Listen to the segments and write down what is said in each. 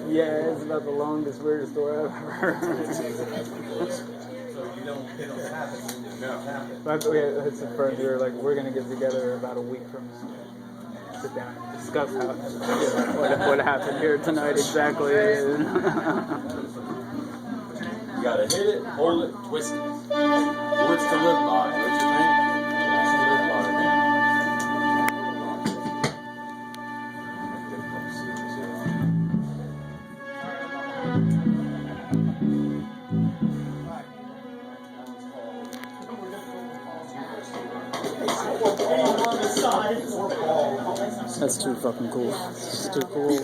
Yeah, it's about the longest, weirdest story I've ever heard. But it's a friend. We were like, we're gonna get together about a week from now, sit down and discuss how what happened here tonight exactly. You gotta hit it, hold it, twist it. What's to live by? What you think? That's too fucking cool. It's too cool.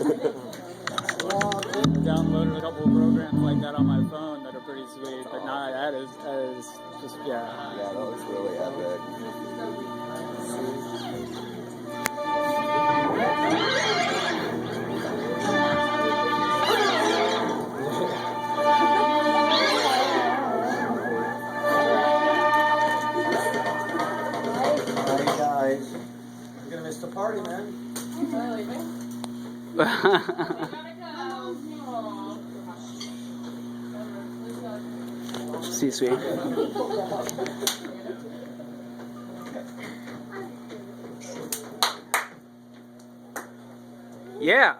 Downloaded a couple of programs like that on my phone that are pretty sweet, but nah, that is just, yeah. Yeah, that was really epic. Alright guys, you're gonna miss the party, man. C-suite. Yeah.